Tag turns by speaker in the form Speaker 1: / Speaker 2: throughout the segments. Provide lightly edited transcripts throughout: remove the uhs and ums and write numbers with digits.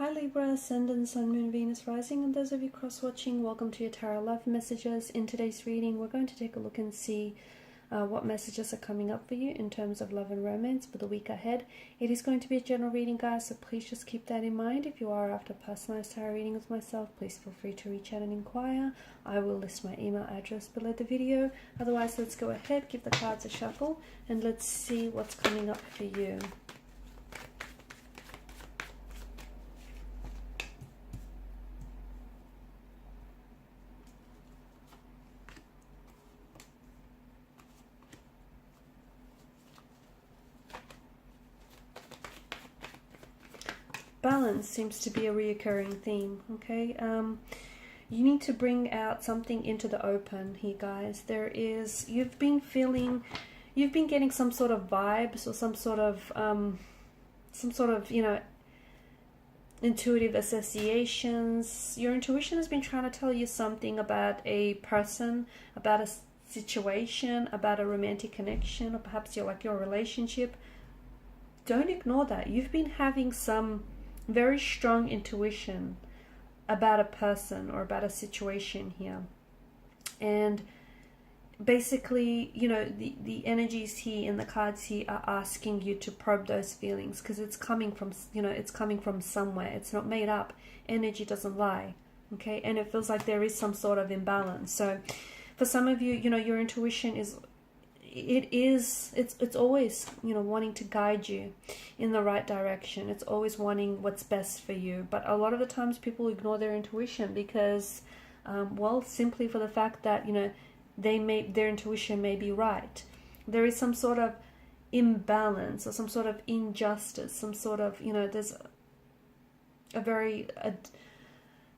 Speaker 1: Hi Libra, Ascendant, Sun, Moon, Venus, Rising, and those of you cross-watching, welcome to your Tarot Love Messages. In today's reading, we're going to take a look and see what messages are coming up for you in terms of love and romance for the week ahead. It is going to be a general reading, guys, so please just keep that in mind. If you are after personalized tarot reading with myself, please feel free to reach out and inquire. I will list my email address below the video. Otherwise, let's go ahead, give the cards a shuffle, and let's see what's coming up for you. Balance seems to be a reoccurring theme, okay? You need to bring out something into the open here, guys. You've been getting some sort of vibes or some sort of, intuitive associations. Your intuition has been trying to tell you something about a person, about a situation, about a romantic connection, or perhaps your relationship. Don't ignore that. You've been having some very strong intuition about a person or about a situation here, and basically, the energies here and the cards here are asking you to probe those feelings, because it's coming from somewhere. It's not made up. Energy doesn't lie, okay? And it feels like there is some sort of imbalance. So for some of you, your intuition it's always wanting to guide you in the right direction. It's always wanting what's best for you. But a lot of the times people ignore their intuition because simply for the fact that their intuition may be right. There is some sort of imbalance or some sort of injustice, some sort of there's an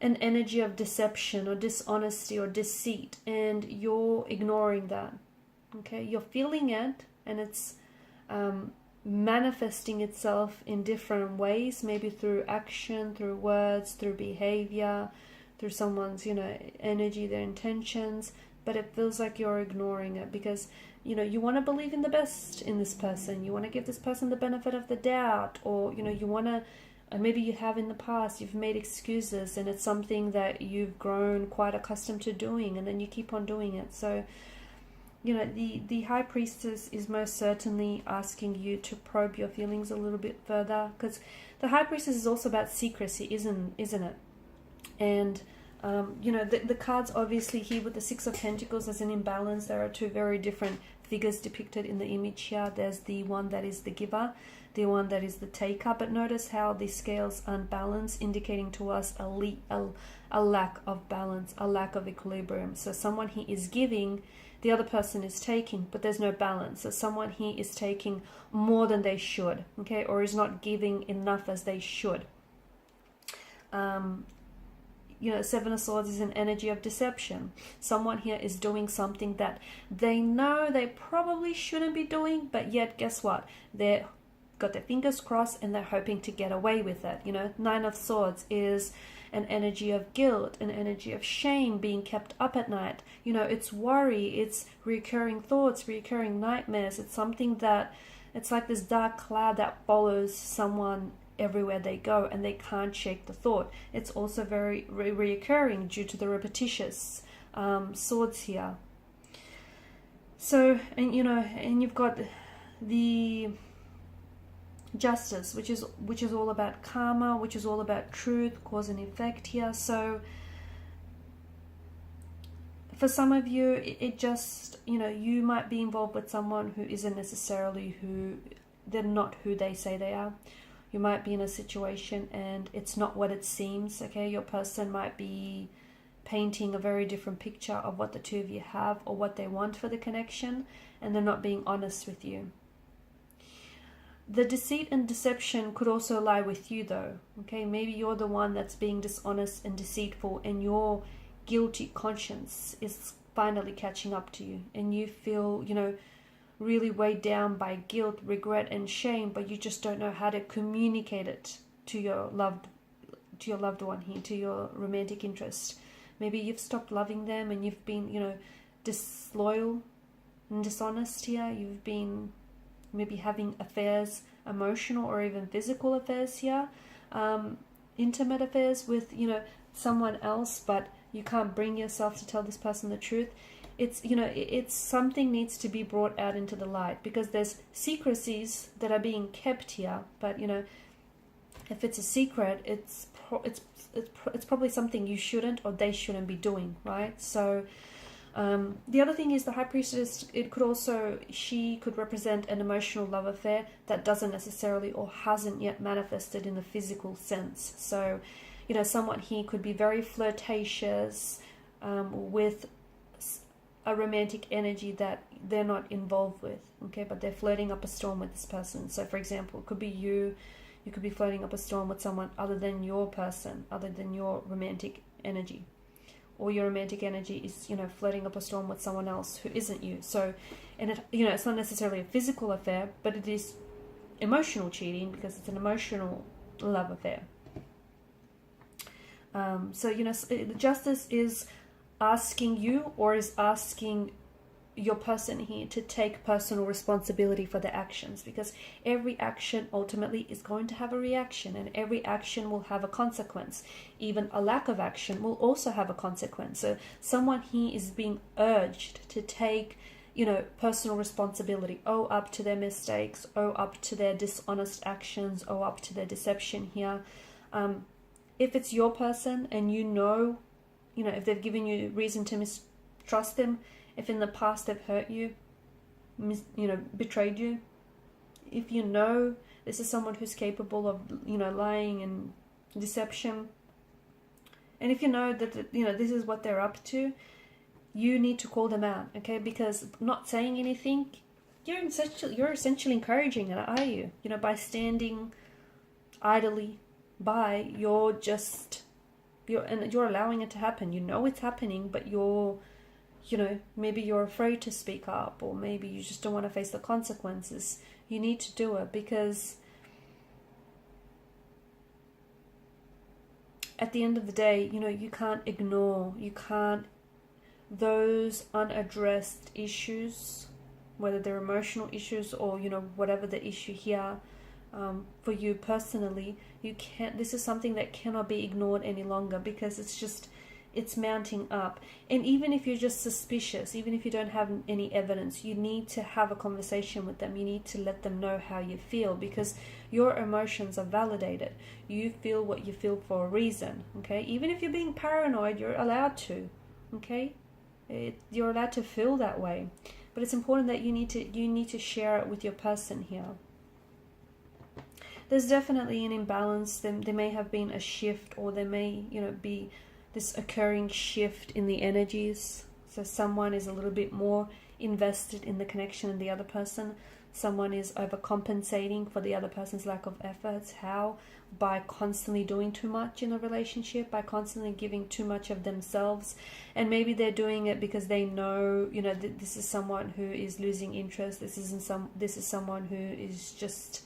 Speaker 1: energy of deception or dishonesty or deceit, and you're ignoring that. Okay, you're feeling it, and it's manifesting itself in different ways, maybe through action, through words, through behavior, through someone's, energy, their intentions. But it feels like you're ignoring it because, you want to believe in the best in this person. You want to give this person the benefit of the doubt, or, you want to, maybe you have in the past, you've made excuses, and it's something that you've grown quite accustomed to doing, and then you keep on doing it. So, the High Priestess is most certainly asking you to probe your feelings a little bit further, because the High Priestess is also about secrecy, isn't it? And, the cards obviously here with the Six of Pentacles as an imbalance. There are two very different figures depicted in the image here. There's the one that is the giver, the one that is the taker. But notice how the scales unbalanced, indicating to us a lack of balance, a lack of equilibrium. So someone here is giving, the other person is taking, but there's no balance. So someone here is taking more than they should, okay, or is not giving enough as they should. Seven of Swords is an energy of deception. Someone here is doing something that they know they probably shouldn't be doing, but yet guess what? They've got their fingers crossed and they're hoping to get away with it. Nine of Swords is an energy of guilt, an energy of shame, being kept up at night. It's worry, it's recurring thoughts, recurring nightmares. It's something that, it's like this dark cloud that follows someone everywhere they go, and they can't shake the thought. It's also very reoccurring due to the repetitious swords here. So, and you've got the Justice, which is all about karma, which is all about truth, cause and effect here. So for some of you, it just, you might be involved with someone who isn't necessarily they're not who they say they are. You might be in a situation and it's not what it seems, okay? Your person might be painting a very different picture of what the two of you have or what they want for the connection, and they're not being honest with you. The deceit and deception could also lie with you, though, okay? Maybe you're the one that's being dishonest and deceitful, and your guilty conscience is finally catching up to you, and you feel, really weighed down by guilt, regret, and shame, but you just don't know how to communicate it to your loved one here, to your romantic interest. Maybe you've stopped loving them, and you've been, disloyal and dishonest here. You've been maybe having affairs, emotional or even physical affairs here. intimate affairs with, you know, someone else, but you can't bring yourself to tell this person the truth. It's, you know, it's something needs to be brought out into the light, because there's secrecies that are being kept here. But, you know, if it's a secret, it's probably something you shouldn't, or they shouldn't be doing, right? So the other thing is the High Priestess, she could represent an emotional love affair that doesn't necessarily or hasn't yet manifested in the physical sense. So, you know, someone here could be very flirtatious with a romantic energy that they're not involved with, okay, but they're flirting up a storm with this person. So, for example, it could be you could be flirting up a storm with someone other than your person, other than your romantic energy. Or your romantic energy is, you know, flirting up a storm with someone else who isn't you. So, and it, you know, it's not necessarily a physical affair, but it is emotional cheating, because it's an emotional love affair. So, you know, the Justice is asking you, or is asking your person here, to take personal responsibility for their actions, because every action ultimately is going to have a reaction, and every action will have a consequence. Even a lack of action will also have a consequence. So someone here is being urged to take, you know, personal responsibility, owe up to their mistakes, owe up to their dishonest actions, owe up to their deception here. If it's your person, and you know, if they've given you reason to mistrust them, if in the past they've hurt you, betrayed you, if you know this is someone who's capable of, lying and deception, and if you know that, this is what they're up to, you need to call them out, okay? Because not saying anything, you're essentially encouraging it, are you? By standing idly by, you're allowing it to happen. You know it's happening, but maybe you're afraid to speak up, or maybe you just don't want to face the consequences. You need to do it, because at the end of the day, you can't ignore, those unaddressed issues, whether they're emotional issues or, whatever the issue here, for you personally, this is something that cannot be ignored any longer, because it's mounting up. And even if you're just suspicious, even if you don't have any evidence, you need to have a conversation with them. You need to let them know how you feel, because your emotions are validated. You feel what you feel for a reason, okay? Even if you're being paranoid, you're allowed to, okay? You're allowed to feel that way. But it's important that you need to share it with your person here. There's definitely an imbalance. There may have been a shift, or there may, be this occurring shift in the energies. So someone is a little bit more invested in the connection than the other person. Someone is overcompensating for the other person's lack of efforts. How? By constantly doing too much in a relationship, by constantly giving too much of themselves. And maybe they're doing it because they know, this is someone who is losing interest. This is someone who is just,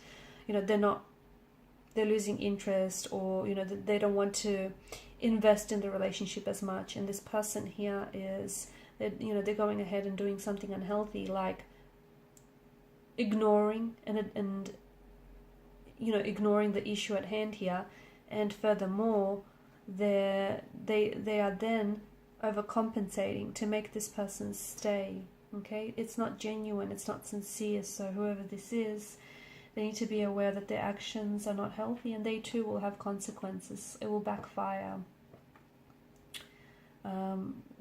Speaker 1: they're losing interest, or, they don't want to invest in the relationship as much. And this person here is, they're going ahead and doing something unhealthy, like ignoring and ignoring the issue at hand here. And furthermore, they are then overcompensating to make this person stay, okay? It's not genuine, it's not sincere. So whoever this is, they need to be aware that their actions are not healthy, and they too will have consequences. It will backfire.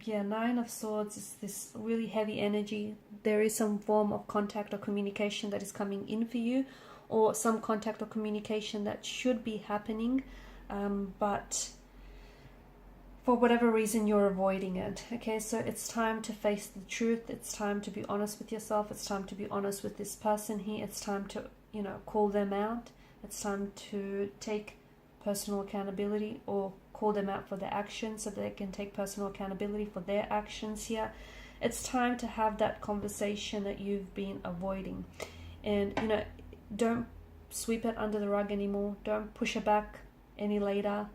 Speaker 1: Nine of Swords is this really heavy energy. There is some form of contact or communication that is coming in for you, or some contact or communication that should be happening, but for whatever reason you're avoiding it. Okay, so it's time to face the truth. It's time to be honest with yourself. It's time to be honest with this person here. It's time to call them out. It's time to take personal accountability, or call them out for their actions so they can take personal accountability for their actions here. It's time to have that conversation that you've been avoiding. And, don't sweep it under the rug anymore. Don't push it back any later.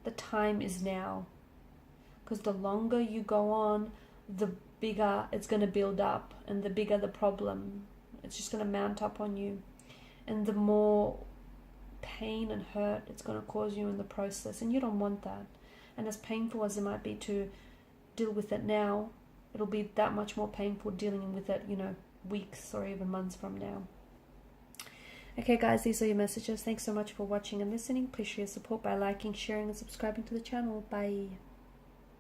Speaker 1: The time is now. Because the longer you go on, the bigger it's going to build up, and the bigger the problem. It's just going to mount up on you. And the more pain and hurt it's going to cause you in the process, and you don't want that. And as painful as it might be to deal with it now, it'll be that much more painful dealing with it, you know, weeks or even months from now. Okay guys, these are your messages. Thanks so much for watching and listening. Please show your support by liking, sharing and subscribing to the channel. Bye.